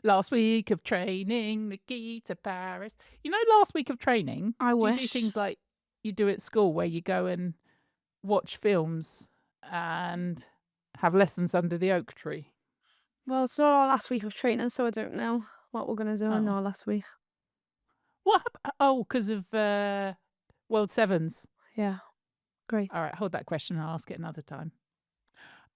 Last week of training, Nikita Parris. You know, last week of training, I do you do wish. things like you do at school where you go and watch films and have lessons under the oak tree? Well, it's not our last week of training, so I don't know what we're gonna do in Oh. our last week. What Oh, because of, World Sevens. Yeah, great. Alright, hold that question, I'll ask it another time.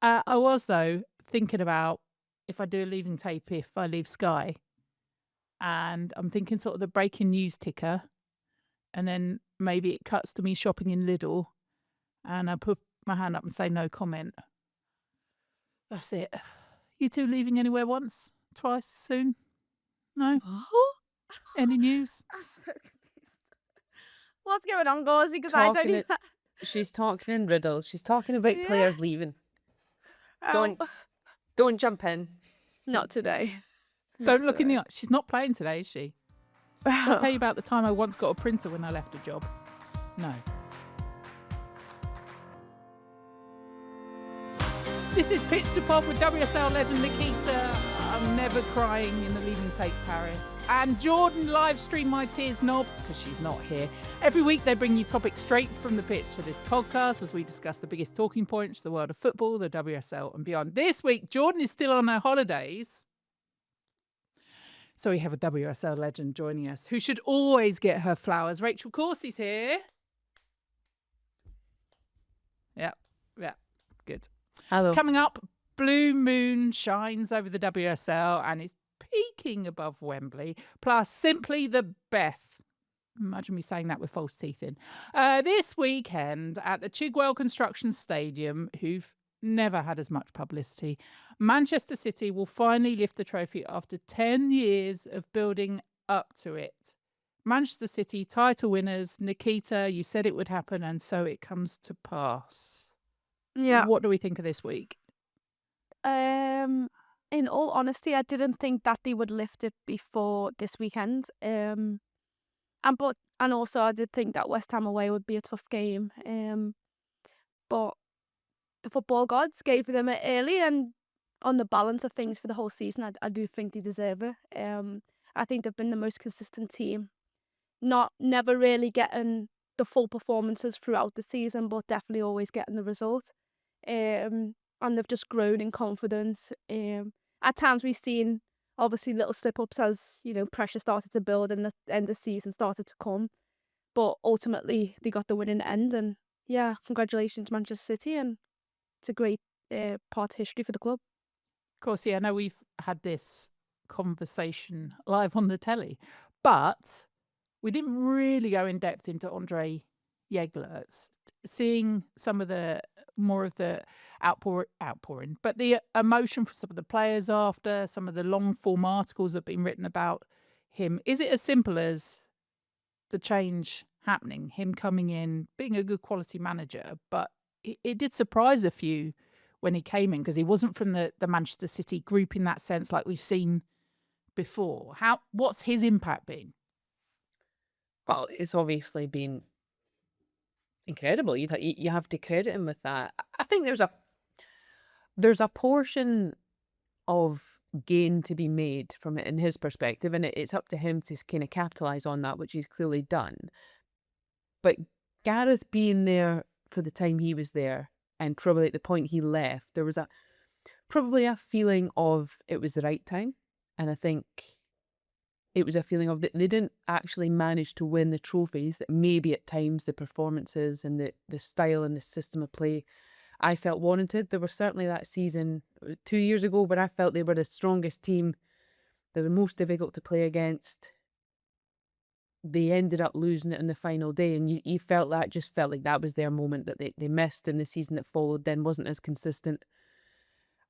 I was, though, thinking about if I do a leaving tape, if I leave Sky, and I'm thinking sort of the breaking news ticker, and then maybe it cuts to me shopping in Lidl, and I put my hand up and say, "No comment." That's it. You 2 leaving anywhere once? Twice? Soon? No? What? Any news? I'm so confused. What's going on, Corsie? Because I don't Talking even. it. She's talking in riddles. She's talking about Yeah. players leaving. Oh, Don't jump in. not today. Don't look in the eye. She's not playing today, is she? Did I tell you about the time I once got a printer when I left a job? No. This is Pitch to Pod with WSL legend Nikita. I'm never crying in the leaving tape Paris. And Jordan live stream my tears knobs because she's not here. Every week they bring you topics straight from the pitch to this podcast as we discuss the biggest talking points, the world of football, the WSL and beyond. This week, Jordan is still on her holidays. So we have a WSL legend joining us who should always get her flowers. Rachel Corsie's here. Yeah, good. Hello. Coming up, Blue Moon shines over the WSL and is peaking above Wembley. Plus, simply the Beth. Imagine me saying that with false teeth in. This weekend at the Chigwell Construction Stadium, who've never had as much publicity, Manchester City will finally lift the trophy after 10 years of building up to it. Manchester City title winners. Nikita, you said it would happen, and so it comes to pass. Yeah. What do we think of this week? In all honesty, I didn't think that they would lift it before this weekend. And also I did think that West Ham away would be a tough game. But the football gods gave them it early, and on the balance of things for the whole season, I do think they deserve it. I think they've been the most consistent team. Never really getting the full performances throughout the season, but definitely always getting the result. And they've just grown in confidence. At times we've seen obviously little slip-ups as, pressure started to build and the end of the season started to come. But ultimately they got the winning end, and yeah, congratulations Manchester City, and it's a great part of history for the club. Of course, yeah, I know we've had this conversation live on the telly, but we didn't really go in depth into Andre Yeglert's. Seeing some of the more of the outpouring, but the emotion for some of the players after, some of the long form articles that have been written about him. Is it as simple as the change happening, him coming in, being a good quality manager, but it did surprise a few when he came in because he wasn't from the Manchester City group in that sense like we've seen before. What's his impact been? Well, it's obviously been incredible. You have to credit him with that. I think there's a portion of gain to be made from it in his perspective, and it's up to him to kind of capitalize on that, which he's clearly done. But Gareth being there for the time he was there, and probably at the point he left, there was probably a feeling of it was the right time, and I think it was a feeling of that they didn't actually manage to win the trophies that maybe at times the performances and the style and the system of play I felt warranted. There was certainly that season 2 years ago where I felt they were the strongest team. They were most difficult to play against. They ended up losing it in the final day, and you felt like that was their moment that they missed, and the season that followed then wasn't as consistent.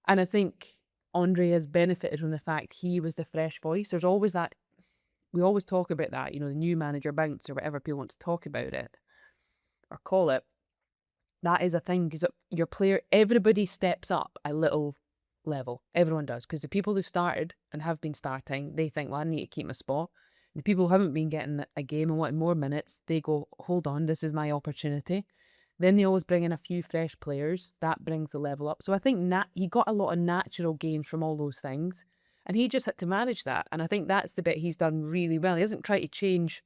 And I think Andre has benefited from the fact he was the fresh voice. There's always that. We always talk about that, the new manager bounce or whatever people want to talk about it or call it. That is a thing because your player, everybody steps up a little level. Everyone does, because the people who started and have been starting, they think, well, I need to keep my spot. The people who haven't been getting a game and wanting more minutes, they go, hold on, this is my opportunity. Then they always bring in a few fresh players. That brings the level up. So I think he got a lot of natural gain from all those things. And he just had to manage that. And I think that's the bit he's done really well. He hasn't tried to change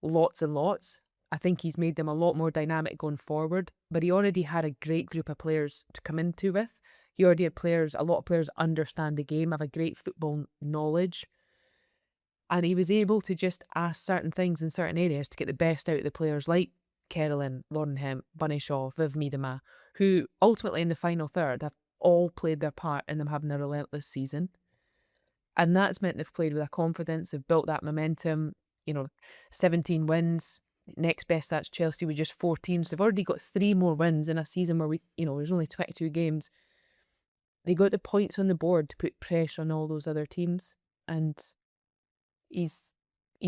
lots and lots. I think he's made them a lot more dynamic going forward, but he already had a great group of players to come into with. He already had players, a lot of players understand the game, have a great football knowledge. And he was able to just ask certain things in certain areas to get the best out of the players like Kerolin, Lauren Hemp, Bunny Shaw, Viv Miedema, who ultimately in the final third have all played their part in them having a relentless season. And that's meant they've played with a confidence, they've built that momentum, 17 wins. Next best, that's Chelsea with just 14. So they've already got 3 more wins in a season where there's only 22 games. They got the points on the board to put pressure on all those other teams. And he's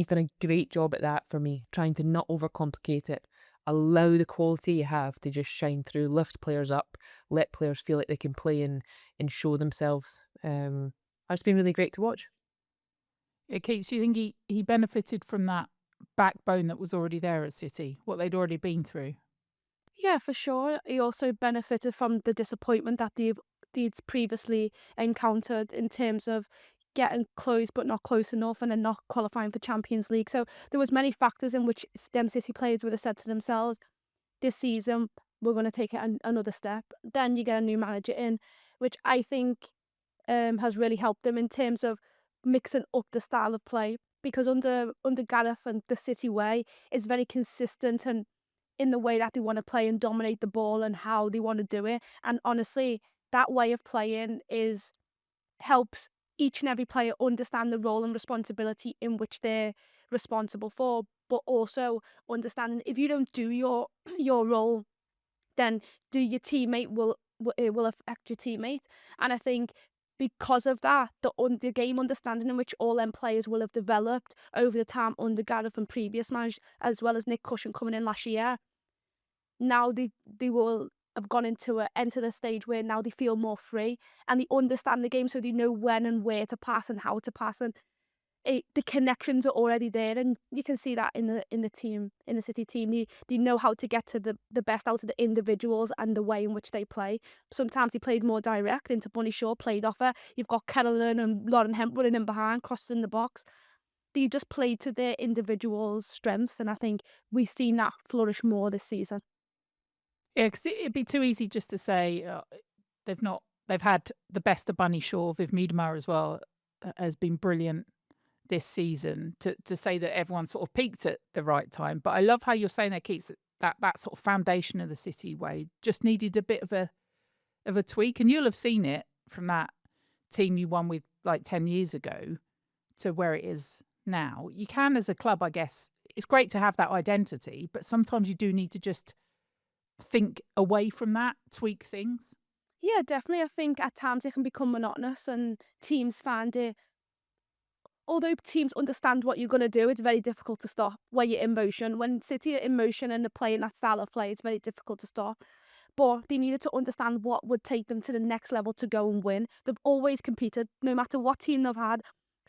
done a great job at that for me, trying to not overcomplicate it. Allow the quality you have to just shine through, lift players up, let players feel like they can play and show themselves. It's been really great to watch. Keith, do you think he benefited from that backbone that was already there at City, what they'd already been through? Yeah, for sure. He also benefited from the disappointment that they'd previously encountered in terms of getting close but not close enough, and then not qualifying for Champions League. So there was many factors in which them City players would have said to themselves, this season we're going to take it another step. Then you get a new manager in, which I think has really helped them in terms of mixing up the style of play, because under Gareth and the City way is very consistent and in the way that they want to play and dominate the ball and how they want to do it. And honestly, that way of playing helps each and every player understand the role and responsibility in which they're responsible for, but also understanding if you don't do your role, then your teammate it will affect your teammate. And I think because of that, the game understanding in which all them players will have developed over the time under Gareth and previous managers, as well as Nick Cushion coming in last year, now they will have gone into the stage where now they feel more free and they understand the game, so they know when and where to pass and how to pass, and the connections are already there, and you can see that in the City team. They know how to get to the best out of the individuals and the way in which they play. Sometimes he played more direct into Bunny Shaw, played off her. You've got Kerolin and Lauren Hemp running in behind, crossing the box. They just played to their individuals' strengths, and I think we've seen that flourish more this season. Yeah, because it'd be too easy just to say they've had the best of Bunny Shaw. Viv Miedema as well has been brilliant this season, to say that everyone sort of peaked at the right time. But I love how you're saying that, Keats, that sort of foundation of the City way just needed a bit of a tweak. And you'll have seen it from that team you won with like 10 years ago to where it is now. You can, as a club, I guess, it's great to have that identity, but sometimes you do need to just think away from that, tweak things. Yeah, definitely. I think at times it can become monotonous and teams find it, although teams understand what you're going to do, it's very difficult to stop when you're in motion. When City are in motion and they're playing that style of play, it's very difficult to stop. But they needed to understand what would take them to the next level to go and win. They've always competed, no matter what team they've had.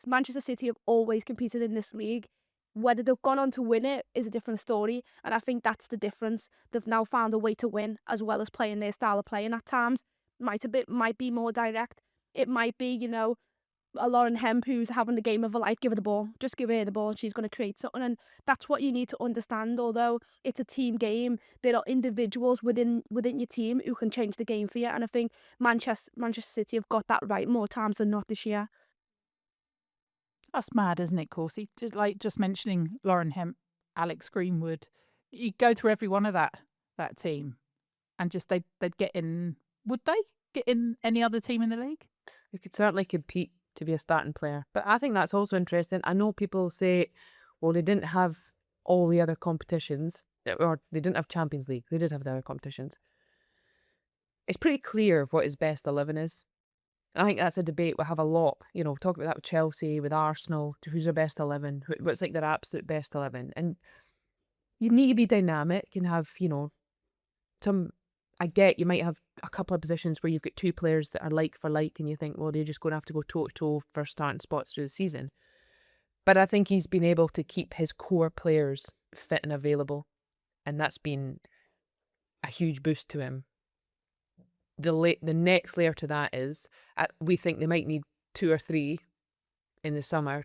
Manchester City have always competed in this league. Whether they've gone on to win it is a different story. And I think that's the difference. They've now found a way to win, as well as playing their style of play. And at times, might be more direct. It might be, a Lauren Hemp who's having the game of her life. Give her the ball. Just give her the ball. She's going to create something. And that's what you need to understand. Although it's a team game, there are individuals within your team who can change the game for you. And I think Manchester City have got that right more times than not this year. That's mad, isn't it, Corsie? Like just mentioning Lauren Hemp, Alex Greenwood, you go through every one of that team, and just they'd get in. Would they get in any other team in the league? They could certainly compete to be a starting player. But I think that's also interesting. I know people say, well, they didn't have all the other competitions, or they didn't have Champions League. They did have the other competitions. It's pretty clear what his best 11 is. And I think that's a debate we have a lot. Talk about that with Chelsea, with Arsenal, who's their best 11, what's like their absolute best 11. And you need to be dynamic and have, I get you might have a couple of positions where you've got 2 players that are like for like, and you think, well, they're just going to have to go toe to toe for starting spots through the season. But I think he's been able to keep his core players fit and available, and that's been a huge boost to him. The next layer to that is we think they might need 2 or 3 in the summer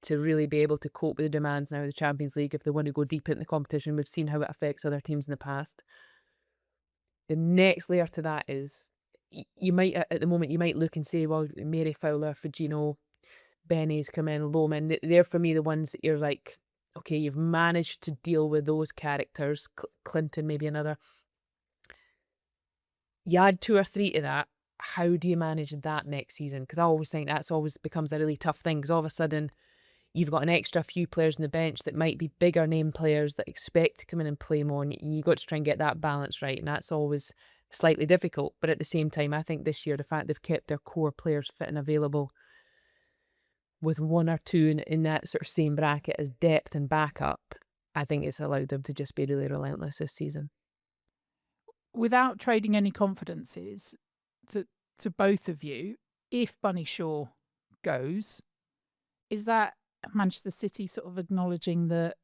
to really be able to cope with the demands now of the Champions League if they want to go deep into the competition. We've seen how it affects other teams in the past. The next layer to that is you might, at the moment, you might look and say, well, Mary Fowler, Fujino, Benny's come in, Loman, they're for me the ones that you're like, okay, you've managed to deal with those characters. Clinton, maybe another. You add 2 or 3 to that, how do you manage that next season? Because I always think that's always becomes a really tough thing, because all of a sudden you've got an extra few players on the bench that might be bigger name players that expect to come in and play more, and you've got to try and get that balance right, and that's always slightly difficult. But at the same time, I think this year the fact they've kept their core players fit and available with 1 or 2 in that sort of same bracket as depth and backup, I think it's allowed them to just be really relentless this season. Without trading any confidences to both of you, if Bunny Shaw goes, is that Manchester City sort of acknowledging that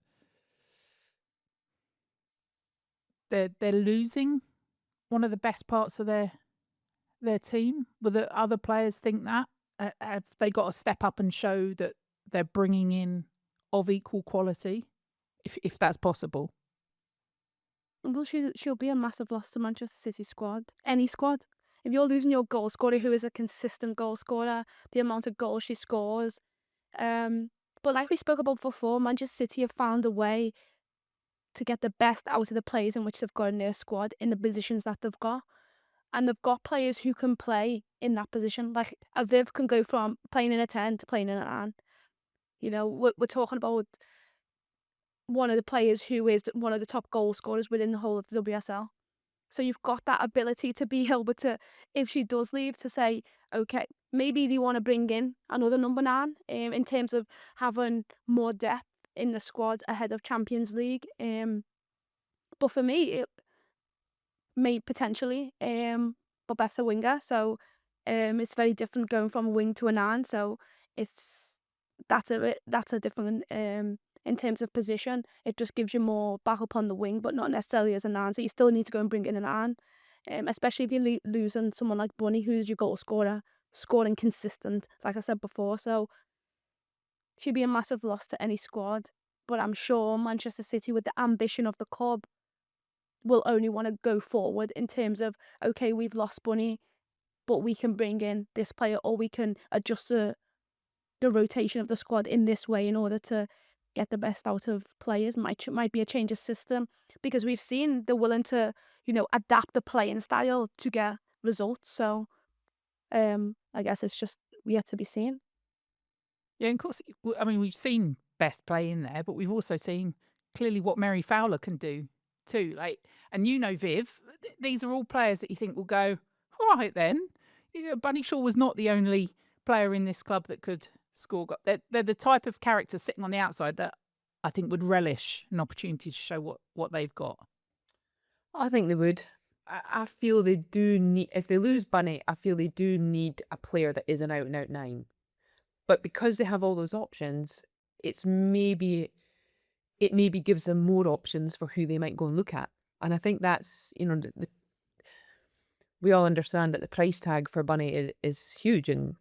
they're losing one of the best parts of their team? Will the other players think that? Have they got to step up and show that they're bringing in of equal quality, if that's possible? Well, she'll be a massive loss to Manchester City squad. Any squad. If you're losing your goal scorer, who is a consistent goal scorer, the amount of goals she scores. But like we spoke about before, Manchester City have found a way to get the best out of the players in which they've got in their squad in the positions that they've got. And they've got players who can play in that position. Like a Viv can go from playing in a 10 to playing in an 9. You know, we're talking about one of the players who is one of the top goal scorers within the whole of the WSL. So you've got that ability to be able to, if she does leave, to say, okay, maybe they want to bring in another number 9 in terms of having more depth in the squad ahead of Champions League. But for me, it may potentially, but Beth's a winger, so it's very different going from a wing to a 9. So that's a different in terms of position. It just gives you more backup on the wing, but not necessarily as a 9. So you still need to go and bring in a 9, especially if you're losing someone like Bunny, who's your goal scorer, scoring consistent, like I said before. So she'd be a massive loss to any squad. But I'm sure Manchester City, with the ambition of the club, will only want to go forward in terms of, okay, we've lost Bunny, but we can bring in this player, or we can adjust the rotation of the squad in this way in order to get the best out of players. Might be a change of system, because we've seen they're willing to, adapt the playing style to get results. So I guess it's just yet to be seen. Yeah, and of course, I mean, we've seen Beth play in there, but we've also seen clearly what Mary Fowler can do too. Like, and Viv, these are all players that you think will go, all right then. Bunny Shaw was not the only player in this club that could score. They're the type of characters sitting on the outside that I think would relish an opportunity to show what they've got. I think they would. I feel they do need, if they lose Bunny, I feel they do need a player that is an out and out 9. But because they have all those options, it maybe gives them more options for who they might go and look at. And I think that's, we all understand that the price tag for Bunny is huge, and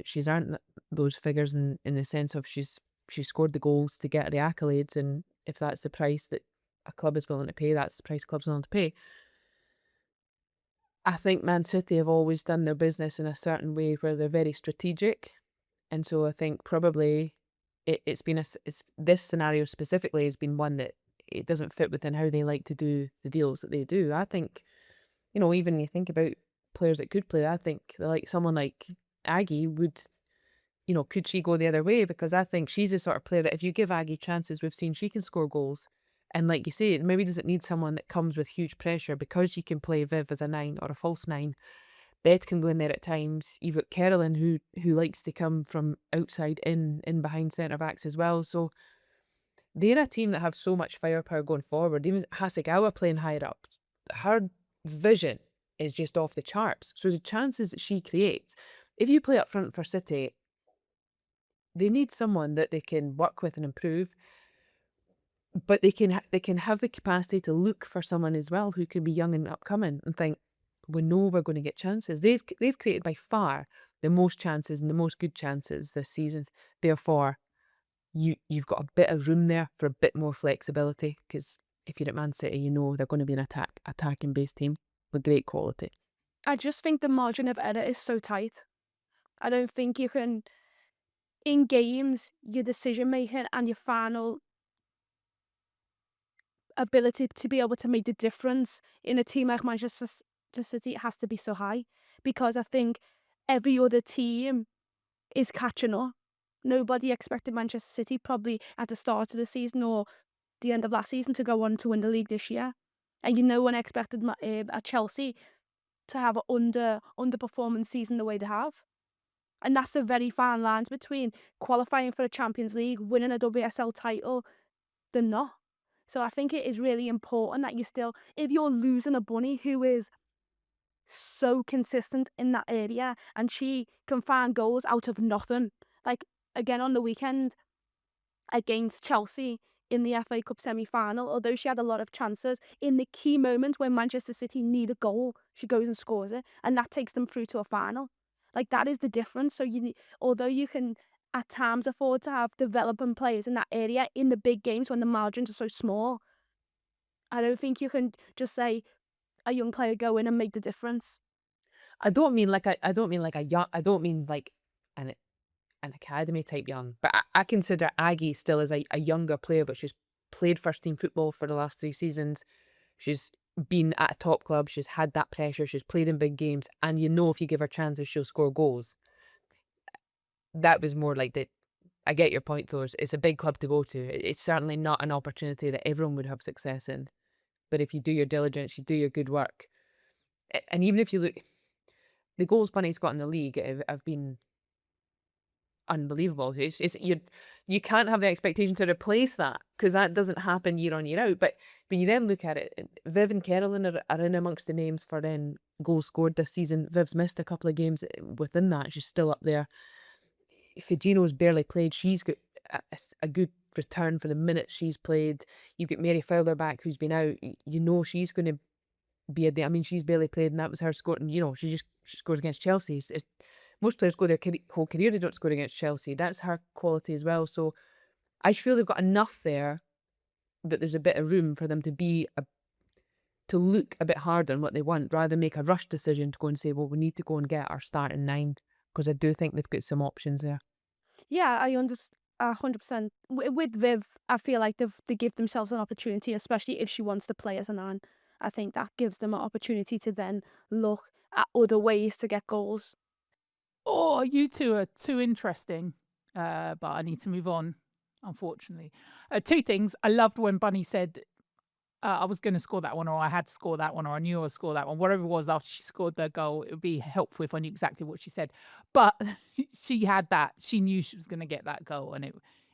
she's earned those figures in the sense of she's scored the goals to get the accolades, and if that's the price that a club is willing to pay, that's the price club's willing to pay. I think Man City have always done their business in a certain way where they're very strategic, and so I think probably it's been this scenario specifically has been one that it doesn't fit within how they like to do the deals that they do. I think, even you think about players that could play, I think someone like Aggie would, could she go the other way? Because I think she's the sort of player that if you give Aggie chances, we've seen she can score goals. And like you say, it maybe doesn't need someone that comes with huge pressure, because you can play Viv as a 9 or a false 9. Beth can go in there at times. You've got Carolyn who likes to come from outside in behind centre backs as well. So they're a team that have so much firepower going forward. Even Hasegawa playing higher up, her vision is just off the charts. So the chances that she creates, if you play up front for City, they need someone that they can work with and improve. But they can have the capacity to look for someone as well who can be young and upcoming and think, we know we're going to get chances. They've created by far the most chances and the most good chances this season. Therefore, you've got a bit of room there for a bit more flexibility, because if you're at Man City, you know they're going to be an attacking based team with great quality. I just think the margin of error is so tight. I don't think you can, in games, your decision making and your final ability to be able to make the difference in a team like Manchester City has to be so high, because I think every other team is catching up. Nobody expected Manchester City probably at the start of the season or the end of last season to go on to win the league this year, and no one expected Chelsea to have an underperforming season the way they have. And that's the very fine lines between qualifying for the Champions League, winning a WSL title, than not. So I think it is really important that you still, if you're losing a bunny who is so consistent in that area and she can find goals out of nothing, like again on the weekend against Chelsea in the FA Cup semi-final, although she had a lot of chances, in the key moments when Manchester City need a goal, she goes and scores it, and that takes them through to a final. Like, that is the difference. So although you can at times afford to have developing players in that area in the big games when the margins are so small, I don't think you can just say a young player go in and make the difference. I don't mean like I don't mean like an academy type young, but I consider Aggie still as a younger player, but she's played first team football for the last 3 seasons. She's been at a top club, she's had that pressure, she's played in big games, and if you give her chances, she'll score goals. That was more like I get your point though, it's a big club to go to. It's certainly not an opportunity that everyone would have success in. But if you do your diligence, you do your good work. And even if you look, the goals Bunny's got in the league have been unbelievable. You can't have the expectation to replace that, because that doesn't happen year on year out. But when you then look at it, Viv and Carolyn are in amongst the names for goals scored this season. Viv's missed a couple of games within that. She's still up there. Fujino's barely played. She's got a good return for the minutes she's played. You've got Mary Fowler back, who's been out. She's going to be she's barely played, and that was her scoring. She scores against Chelsea. Most players go their whole career, they don't score against Chelsea. That's her quality as well. So I feel they've got enough there that there's a bit of room for them to look a bit harder on what they want, rather than make a rush decision to go and say, well, we need to go and get our starting 9, because I do think they've got some options there. Yeah, I understand 100%. With Viv, I feel like they give themselves an opportunity, especially if she wants to play as a 9. I think that gives them an opportunity to then look at other ways to get goals. Oh, you two are too interesting, but I need to move on, unfortunately. 2 things. I loved when Bunny said, I was going to score that one, or I had to score that one, or I knew I would score that one. Whatever it was after she scored the goal, it would be helpful if I knew exactly what she said. But she had that. She knew she was going to get that goal, and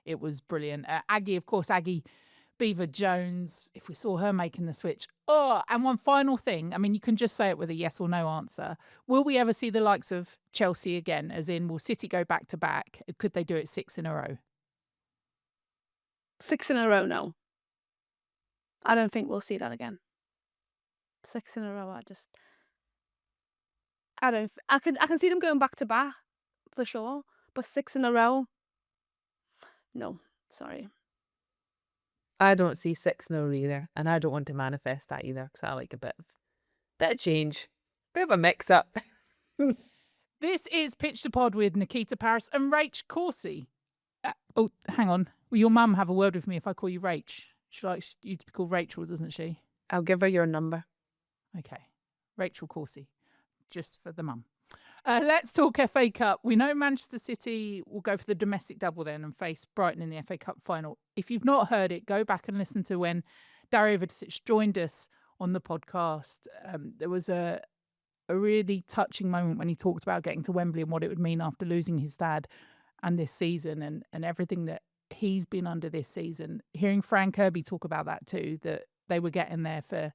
it was brilliant. Aggie, of course, Aggie Beaver Jones, if we saw her making the switch. Oh, and one final thing. You can just say it with a yes or no answer. Will we ever see the likes of Chelsea again? As in, will City go back to back? Could they do it 6 in a row? 6 in a row, no. I don't think we'll see that again. 6 in a row, I can see them going back to back for sure, but 6 in a row, no, sorry. I don't see 6 in a row either, and I don't want to manifest that either, because I like a bit of change, bit of a mix up. This is Pitch to Pod with Nikita Parris and Rachel Corsie. Oh, hang on. Will your mum have a word with me if I call you Rach? She likes you to be called Rachel, doesn't she? I'll give her your number. Okay. Rachel Corsie, just for the mum. Let's talk FA Cup. We know Manchester City will go for the domestic double then and face Brighton in the FA Cup final. If you've not heard it, go back and listen to when Dario Vidicic joined us on the podcast. There was a really touching moment when he talked about getting to Wembley and what it would mean after losing his dad and this season and everything that he's been under this season. Hearing Fran Kirby talk about that too, that they were getting there for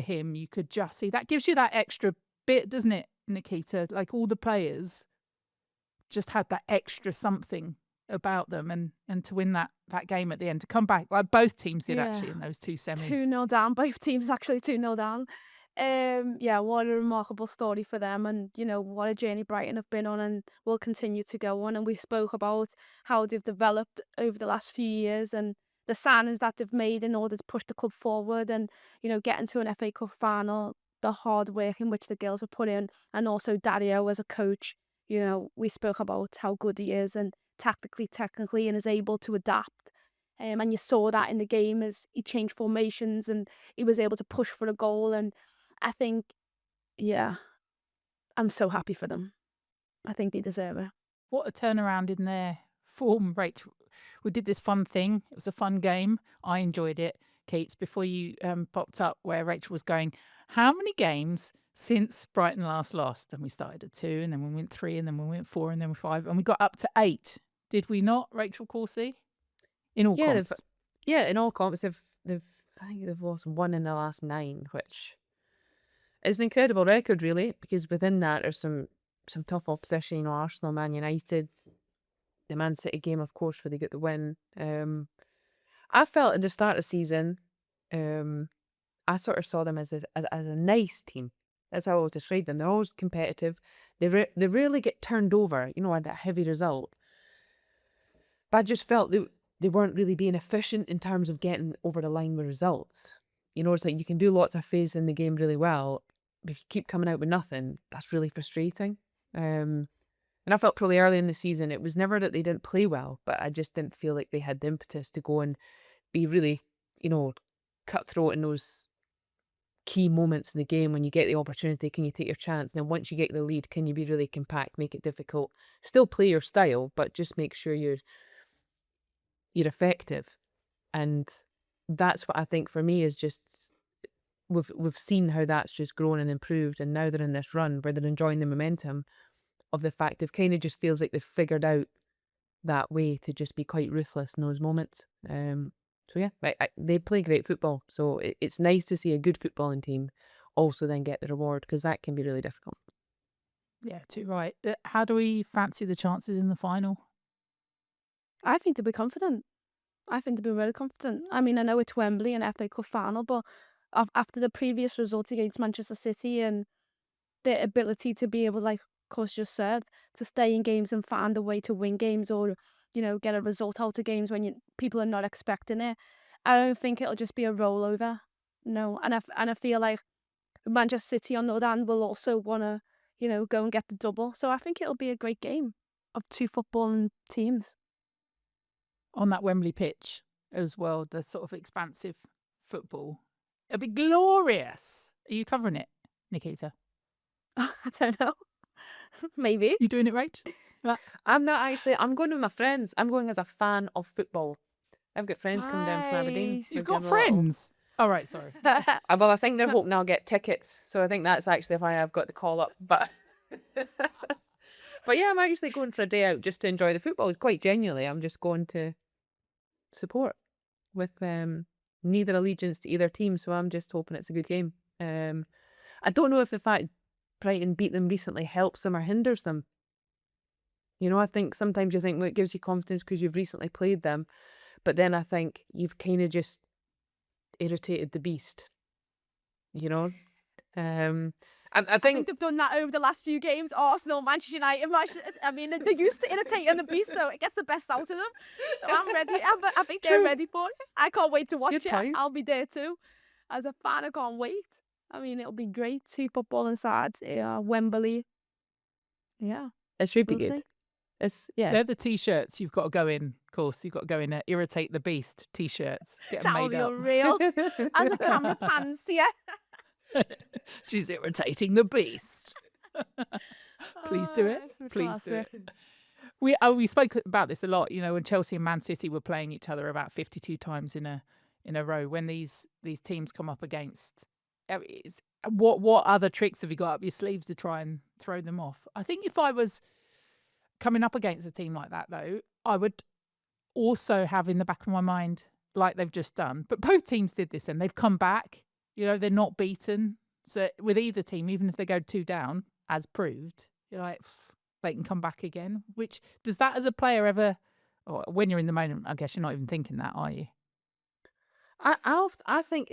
him, you could just see that gives you that extra bit, doesn't it, Nikita? Like, all the players just had that extra something about them, and to win that game at the end, to come back, like both teams did actually in those 2 semis. 2-0 down, both teams actually 2-0 down. Yeah, what a remarkable story for them, and what a journey Brighton have been on and will continue to go on. And we spoke about how they've developed over the last few years and the signings that they've made in order to push the club forward, and getting to an FA Cup final, the hard work in which the girls have put in, and also Dario as a coach. We spoke about how good he is and tactically, technically, and is able to adapt. And you saw that in the game as he changed formations and he was able to push for a goal. And I think, yeah, I'm so happy for them. I think they deserve it. What a turnaround in their form, Rachel. We did this fun thing. It was a fun game. I enjoyed it. Keats, before you popped up where Rachel was going, how many games since Brighton last lost? And we started at 2, and then we went 3, and then we went 4, and then 5, and we got up to 8. Did we not, Rachel Corsie? In all Yeah, comps. in all comps, I think they've lost 1 in the last 9, which is an incredible record, really, because within that there's some tough opposition. Arsenal, Man United, the Man City game, of course, where they get the win. I felt at the start of the season, I sort of saw them as a nice team. That's how I always describe them. They're always competitive. They rarely get turned over, at that heavy result. But I just felt they weren't really being efficient in terms of getting over the line with results. It's like you can do lots of phases in the game really well, but if you keep coming out with nothing, that's really frustrating. And I felt probably early in the season, it was never that they didn't play well, but I just didn't feel like they had the impetus to go and be really, cutthroat in those key moments in the game. When you get the opportunity, can you take your chance? And then once you get the lead, can you be really compact, make it difficult, still play your style, but just make sure you're effective. And that's what I think for me is just we've seen how that's just grown and improved, and now they're in this run where they're enjoying the momentum of the fact they've kind of just feels like they've figured out that way to just be quite ruthless in those moments. So yeah, they play great football, so it's nice to see a good footballing team also then get the reward, because that can be really difficult. Yeah, too right. How do we fancy the chances in the final? I think they'll be confident. I think they'll be really confident. I mean, I know it's Wembley and FA Cup final, but after the previous result against Manchester City and their ability to be able, like Cos just said, to stay in games and find a way to win games, or get a result out of games when people are not expecting it, I don't think it'll just be a rollover. No, and I feel like Manchester City on the other hand will also want to go and get the double. So I think it'll be a great game of two footballing teams. On that Wembley pitch as well, the sort of expansive football. It'll be glorious. Are you covering it, Nikita? I don't know. Maybe. You doing it, Rach? I'm not actually. I'm going with my friends. I'm going as a fan of football. I've got friends coming down from Aberdeen. Nice. You've got friends? All right, sorry. Well, I think they're hoping I'll get tickets, so I think that's actually why I've got the call up. But but yeah, I'm actually going for a day out just to enjoy the football. Quite genuinely, I'm just going to support with neither allegiance to either team, so I'm just hoping it's a good game. I don't know if the fact Brighton beat them recently helps them or hinders them. I think sometimes you think, well, it gives you confidence because you've recently played them, but then I think you've kind of just irritated the beast. I think they've done that over the last few games. Arsenal, Manchester United, I mean, they're used to irritating the beast, so it gets the best out of them. So I'm ready. I think they're ready for it. I can't wait to watch Good it. point. I'll be there too. As a fan, I can't wait. I mean, it'll be great. Two footballing sides. Wembley. Yeah. it should be We'll good. see. They're the t-shirts you've got to go in. Of course, you've got to go in irritate the beast t-shirts. Get them That'll made be up. unreal. As a camera pans, yeah. She's irritating the beast. Please do it. It's a Please do classic. it. We spoke about this a lot. When Chelsea and Man City were playing each other about 52 times in a row. When these teams come up against, what other tricks have you got up your sleeves to try and throw them off? I think if I was coming up against a team like that, though, I would also have in the back of my mind, like they've just done. But both teams did this, and they've come back. They're not beaten. So with either team, even if they go 2 down, as proved, you're like, they can come back again. Which does that as a player ever? Or when you're in the moment, I guess you're not even thinking that, are you? I think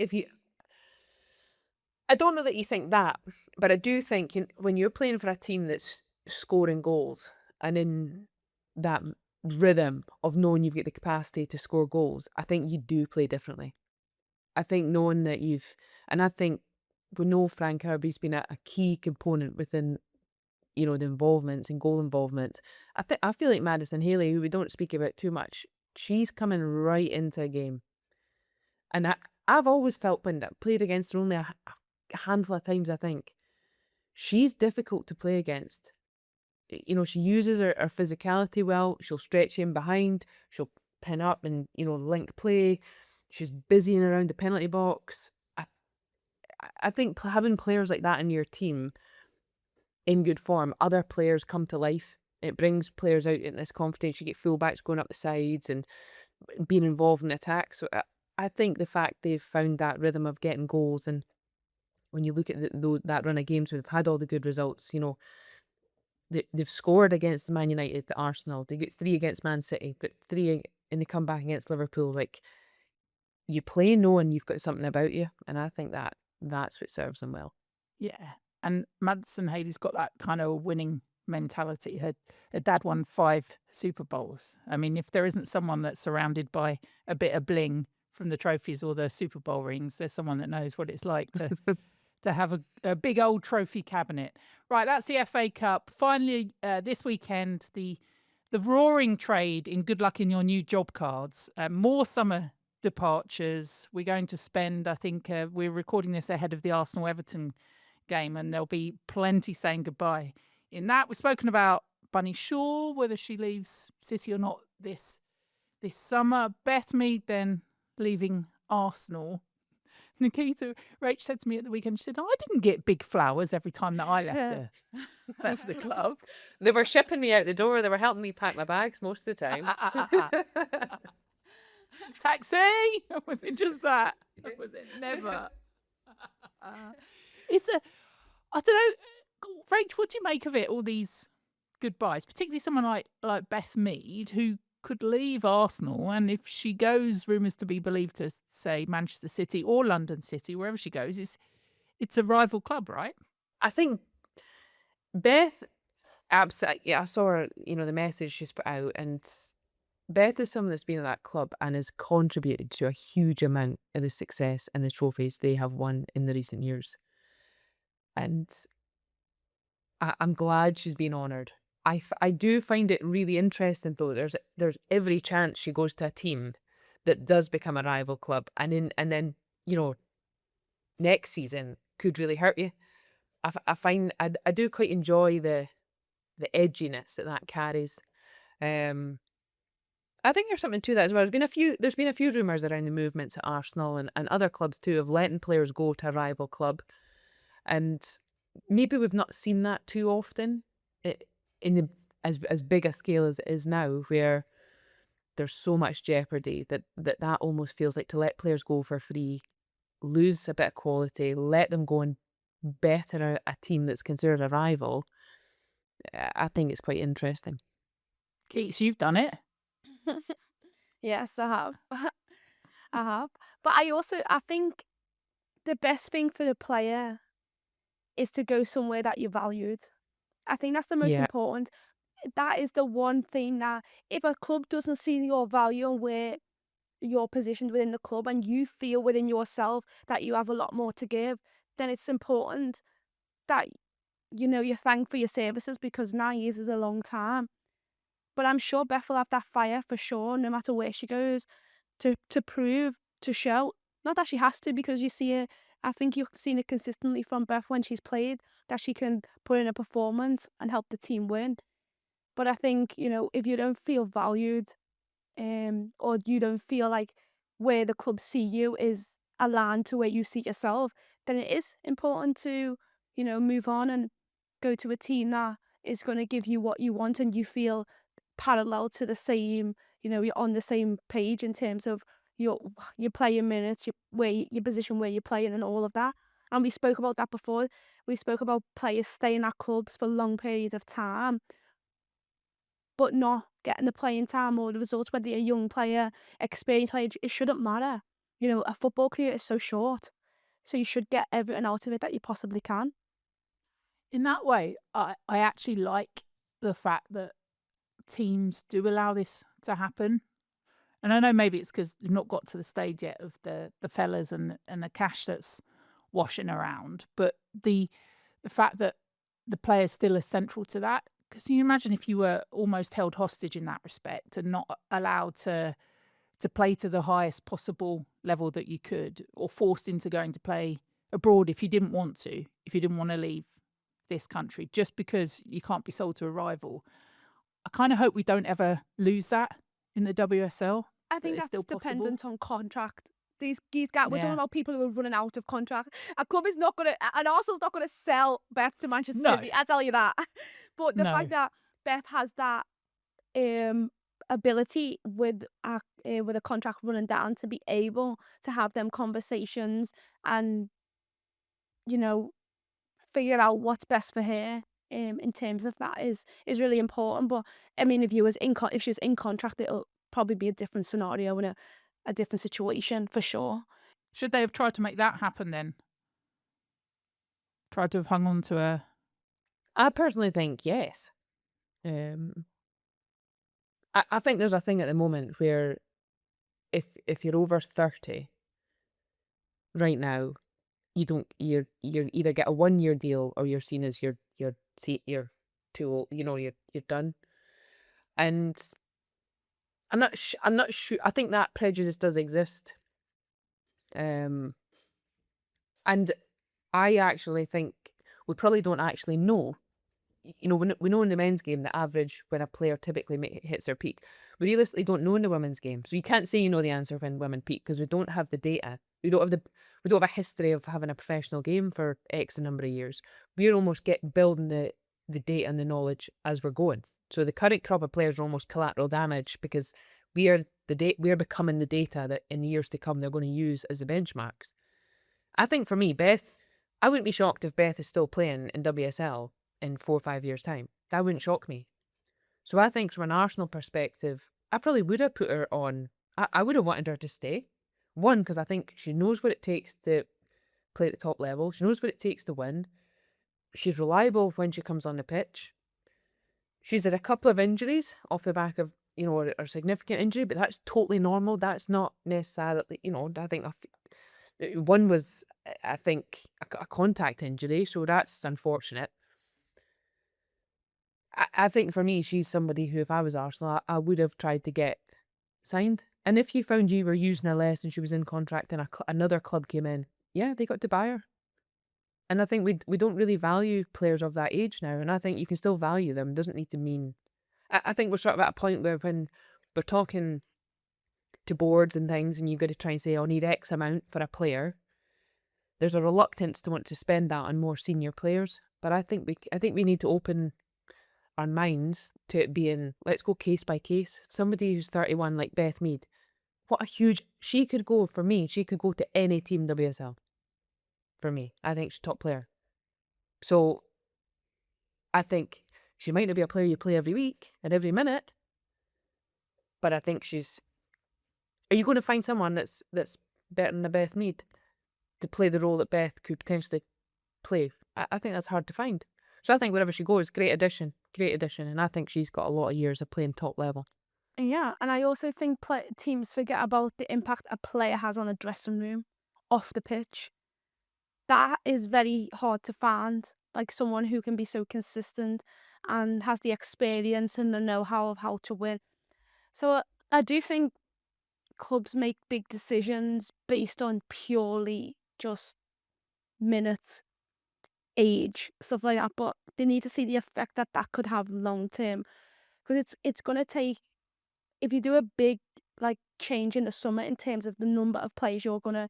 I don't know that you think that, but I do think when you're playing for a team that's scoring goals and in that rhythm of knowing you've got the capacity to score goals, I think you do play differently. I think knowing that and I think we know Frank Kirby's been a key component within, the involvements and goal involvement. I feel like Madison Haley, who we don't speak about too much, she's coming right into a game. And I've always felt when I played against her only a handful of times, I think, she's difficult to play against. She uses her physicality well. She'll stretch in behind. She'll pin up and, link play. She's busy and around the penalty box. I think having players like that in your team in good form, other players come to life. It brings players out in this confidence. You get fullbacks going up the sides and being involved in the attack. So I think the fact they've found that rhythm of getting goals, and when you look at that run of games where they've had all the good results, they've scored against Man United, the Arsenal. They get 3 against Man City, but 3 in the comeback against Liverpool. Like, you play knowing you've got something about you, and I think that's what serves them well. Yeah. And Madison Haley's got that kind of winning mentality. Her dad won 5 Super Bowls. I mean, if there isn't someone that's surrounded by a bit of bling from the trophies or the Super Bowl rings, there's someone that knows what it's like to have a big old trophy cabinet. Right, that's the FA Cup. Finally, this weekend, the roaring trade in good luck in your new job cards. More summer departures. We're going to spend, I think, we're recording this ahead of the Arsenal-Everton game, and there'll be plenty saying goodbye in that. We've spoken about Bunny Shaw, whether she leaves City or not this summer. Beth Mead then leaving Arsenal. Nikita, Rach said to me at the weekend, she said, I didn't get big flowers every time that I left the club. They were shipping me out the door. They were helping me pack my bags most of the time. Taxi! Was it just that? Was it never? I don't know, Rach, what do you make of it, all these goodbyes, particularly someone like Beth Mead, who could leave Arsenal, and if she goes, rumours to be believed to say Manchester City or London City, wherever she goes, it's a rival club, right? I think Beth, absolutely, I saw her, the message she's put out, and Beth is someone that's been at that club and has contributed to a huge amount of the success and the trophies they have won in the recent years. And I'm glad she's been honoured. I do find it really interesting, though. There's every chance she goes to a team that does become a rival club, and then next season could really hurt you. I find I do quite enjoy the edginess that carries. I think there's something to that as well. There's been a few rumours around the movements at Arsenal and other clubs too of letting players go to a rival club, and maybe we've not seen that too often as big a scale as it is now, where there's so much jeopardy that almost feels like to let players go for free, lose a bit of quality, let them go and better a team that's considered a rival. I think it's quite interesting. Keats, you've done it. Yes, I have. I have. But I think the best thing for the player is to go somewhere that you're valued. I think that's the most Yeah. important. That is the one thing that if a club doesn't see your value and where you're positioned within the club, and you feel within yourself that you have a lot more to give, then it's important that you're thanked for your services, because 9 years is a long time. But I'm sure Beth will have that fire for sure, no matter where she goes, to prove, to show. Not that she has to, because you see it. I think you've seen it consistently from Beth when she's played, that she can put in a performance and help the team win. But I think, if you don't feel valued, or you don't feel like where the club see you is aligned to where you see yourself, then it is important to, move on and go to a team that is going to give you what you want, and you feel parallel to the same, you're on the same page in terms of your playing minutes, your position where you're playing, and all of that. And we spoke about that before. We spoke about players staying at clubs for long periods of time, but not getting the playing time or the results, whether you're a young player, experienced player. It shouldn't matter. A football career is so short. So you should get everything out of it that you possibly can. In that way, I actually like the fact that teams do allow this to happen. And I know maybe it's because they've not got to the stage yet of the fellas and the cash that's washing around, but the fact that the players still are central to that. Because you imagine if you were almost held hostage in that respect and not allowed to play to the highest possible level that you could, or forced into going to play abroad if you didn't want to, if you didn't want to leave this country just because you can't be sold to a rival. I kind of hope we don't ever lose that in the WSL. I That think it's still that's possible. dependent on contract. These guys, we're talking Yeah. about people who are running out of contract. A club is not gonna, and Arsenal's not gonna sell Beth to Manchester No, City. I tell you that. But the no. fact that Beth has that ability with a contract running down to be able to have them conversations and, you know, figure out what's best for her in terms of that is really important. But I mean, if she was in contract, it'll probably be a different scenario and a different situation for sure. Should they have tried to make that happen then? Tried to have hung on to her. I personally think yes. I think there's a thing at the moment where if you're over 30 right now, you're either get a 1 year deal or you're seen as you're too old, you're done. And I'm not sure. I think that prejudice does exist. And I actually think we probably don't actually know. We know in the men's game the average when a player typically hits their peak. We realistically don't know in the women's game, so you can't say you know the answer when women peak because we don't have the data. We don't have a history of having a professional game for X number of years. We're almost building the data and the knowledge as we're going. So the current crop of players are almost collateral damage because we're becoming the data that in years to come they're going to use as the benchmarks. I think for me, Beth, I wouldn't be shocked if Beth is still playing in WSL in 4 or 5 years' time. That wouldn't shock me. So I think from an Arsenal perspective, I probably would have put her on. I would have wanted her to stay. One, because I think she knows what it takes to play at the top level. She knows what it takes to win. She's reliable when she comes on the pitch. She's had a couple of injuries off the back of, a significant injury, but that's totally normal. That's not necessarily, I think one was, I think, a contact injury, so that's unfortunate. I think for me, she's somebody who, if I was Arsenal, I would have tried to get signed. And if you found you were using her less and she was in contract and another club came in, yeah, they got to buy her. And I think we don't really value players of that age now. And I think you can still value them. It doesn't need to mean... I think we're sort of at a point where when we're talking to boards and things and you've got to try and say, I'll need X amount for a player, there's a reluctance to want to spend that on more senior players. But I think we need to open our minds to it being, let's go case by case. Somebody who's 31 like Beth Mead, she could go to any team WSL. For me, I think she's top player. So I think she might not be a player you play every week and every minute, but I think are you going to find someone that's better than a Beth Mead to play the role that Beth could potentially play? I think that's hard to find. So I think wherever she goes, great addition, and I think she's got a lot of years of playing top level. Yeah, and I also think teams forget about the impact a player has on the dressing room, off the pitch. That is very hard to find, like someone who can be so consistent and has the experience and the know-how of how to win. So I do think clubs make big decisions based on purely just minutes, age, stuff like that, but they need to see the effect that could have long term, because it's going to take, if you do a big change in the summer in terms of the number of players you're going to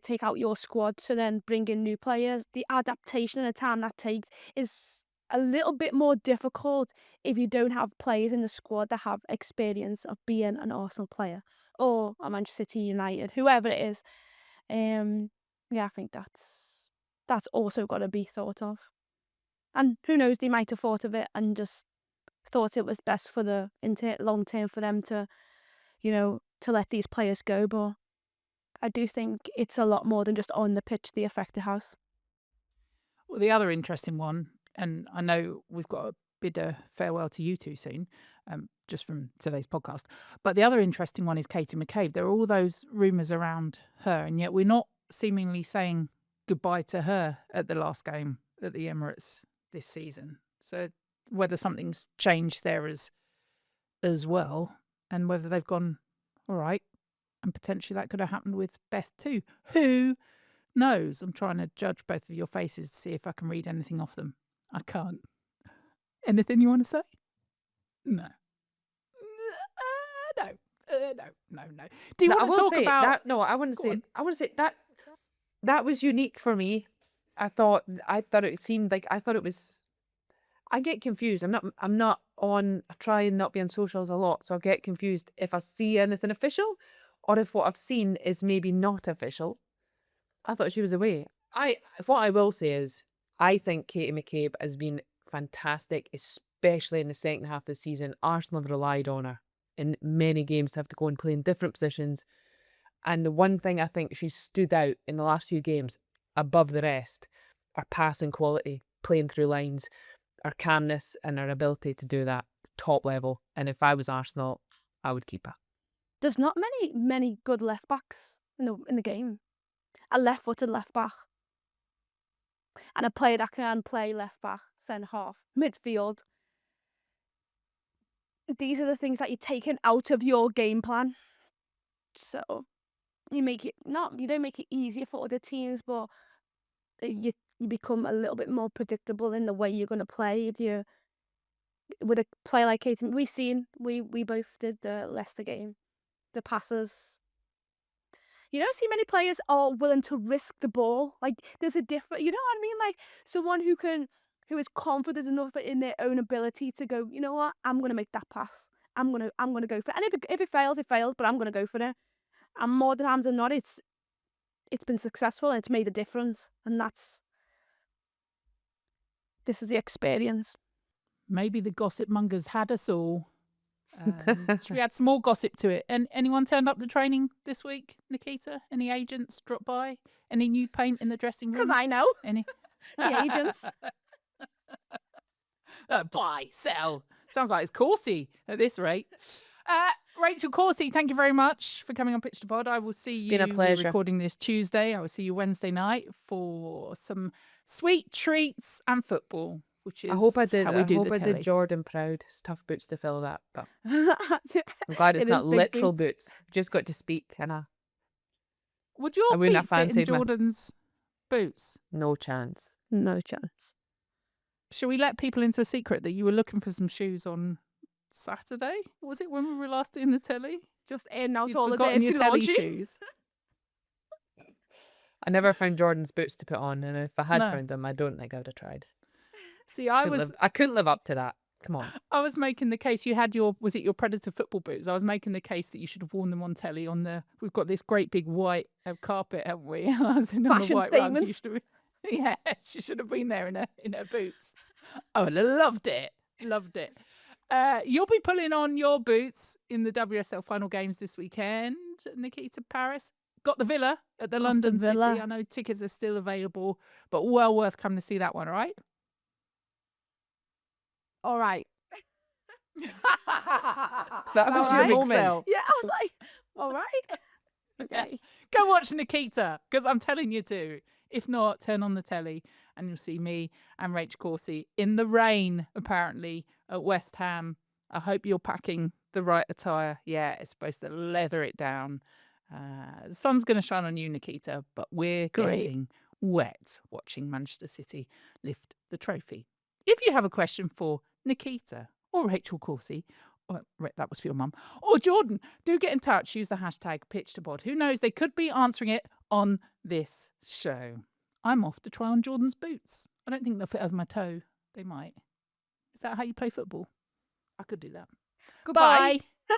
take out your squad to then bring in new players, the adaptation and the time that takes is a little bit more difficult if you don't have players in the squad that have experience of being an Arsenal player or a Manchester City, United, whoever it is. Yeah, I think that's also got to be thought of. And who knows, they might have thought of it and just thought it was best for the long term for them to, to let these players go. But I do think it's a lot more than just on the pitch, the effect it has. Well, the other interesting one, and I know we've got to bid a farewell to you two soon, just from today's podcast, but the other interesting one is Katie McCabe. There are all those rumours around her, and yet we're not seemingly saying goodbye to her at the last game at the Emirates this season. So whether something's changed there as well, and whether they've gone, all right, and potentially that could have happened with Beth too. Who knows? I'm trying to judge both of your faces to see if I can read anything off them. I can't. Anything you want to say? No. No. Do you No, I want to will talk say about that. No, I wouldn't Go say. on. I want to say that was unique for me. I thought it seemed like I thought it was. I get confused. I'm not on. I try and not be on socials a lot, so I get confused if I see anything official, or if what I've seen is maybe not official. I thought she was away. What I will say is I think Katie McCabe has been fantastic, especially in the second half of the season. Arsenal have relied on her in many games to have to go and play in different positions. And the one thing I think she's stood out in the last few games above the rest, her passing quality, playing through lines, her calmness and her ability to do that top level. And if I was Arsenal, I would keep her. There's not many good left backs in the game. A left-footed left back. And a player that can play left back, centre half, midfield. These are the things that you're taking out of your game plan. So you don't make it easier for other teams, but you become a little bit more predictable in the way you're going to play if you with a player like Katie. We both did the Leicester game. The passes. You don't see many players are willing to risk the ball. Like there's a different, you know what I mean? Like someone who is confident enough in their own ability to go, you know what? I'm gonna make that pass. I'm gonna go for it. And if it fails, it fails. But I'm gonna go for it. And more times than not, it's been successful and it's made a difference. And this is the experience. maybe the gossip mongers had us all? Should we add some more gossip to it? And anyone turned up to training this week, Nikita? Any agents dropped by? Any new paint in the dressing room? Because I know Any? the agents. Buy, sell. Sounds like it's Corsie at this rate. Rachel Corsie, thank you very much for coming on Pitch to Pod. I will see you. Been a pleasure. We're recording this Tuesday. I will see you Wednesday night for some sweet treats and football, which is I hope I did. how we do the I telly. did Jordan proud. It's tough boots to fill that, but I'm glad it's It is not big literal boots. boots. I've just got to speak, and Would your I wouldn't feet have fit in fancied my- Jordan's boots? no chance. No chance. Shall we let people into a secret that you were looking for some shoes on Saturday? Was it when we were last in the telly? Just in out You'd all the forgotten dirty your telly laundry. shoes. I never found Jordan's boots to put on, and if I had No. found them, I don't think I would have tried. See, I couldn't live up to that. Come on. I was making the case. You had was it your Predator football boots? I was making the case that you should have worn them on telly we've got this great big white carpet, haven't we? And I was in on the Fashion white rugs. statements. You should have yeah, she should have been there in her boots. I would have loved it. Loved it. You'll be pulling on your boots in the WSL final games this weekend, Nikita Parris. Got the Villa at the London City. Villa. I know tickets are still available, but well worth coming to see that one, all right? All right. That was a your big moment. sell. Yeah, I was like, all right. Okay. Go watch Nikita, because I'm telling you to. If not, turn on the telly and you'll see me and Rachel Corsie in the rain, apparently, at West Ham. I hope you're packing the right attire. Yeah, it's supposed to leather it down. The sun's going to shine on you, Nikita, but we're Great. getting wet watching Manchester City lift the trophy. If you have a question for Nikita or Rachel Corsie, or that was for your mum, or Jordan, do get in touch. Use the hashtag #PitchToPod. Who knows? They could be answering it on this show. I'm off to try on Jordan's boots. I don't think they'll fit over my toe. They might. Is that how you play football? I could do that. Goodbye. Bye.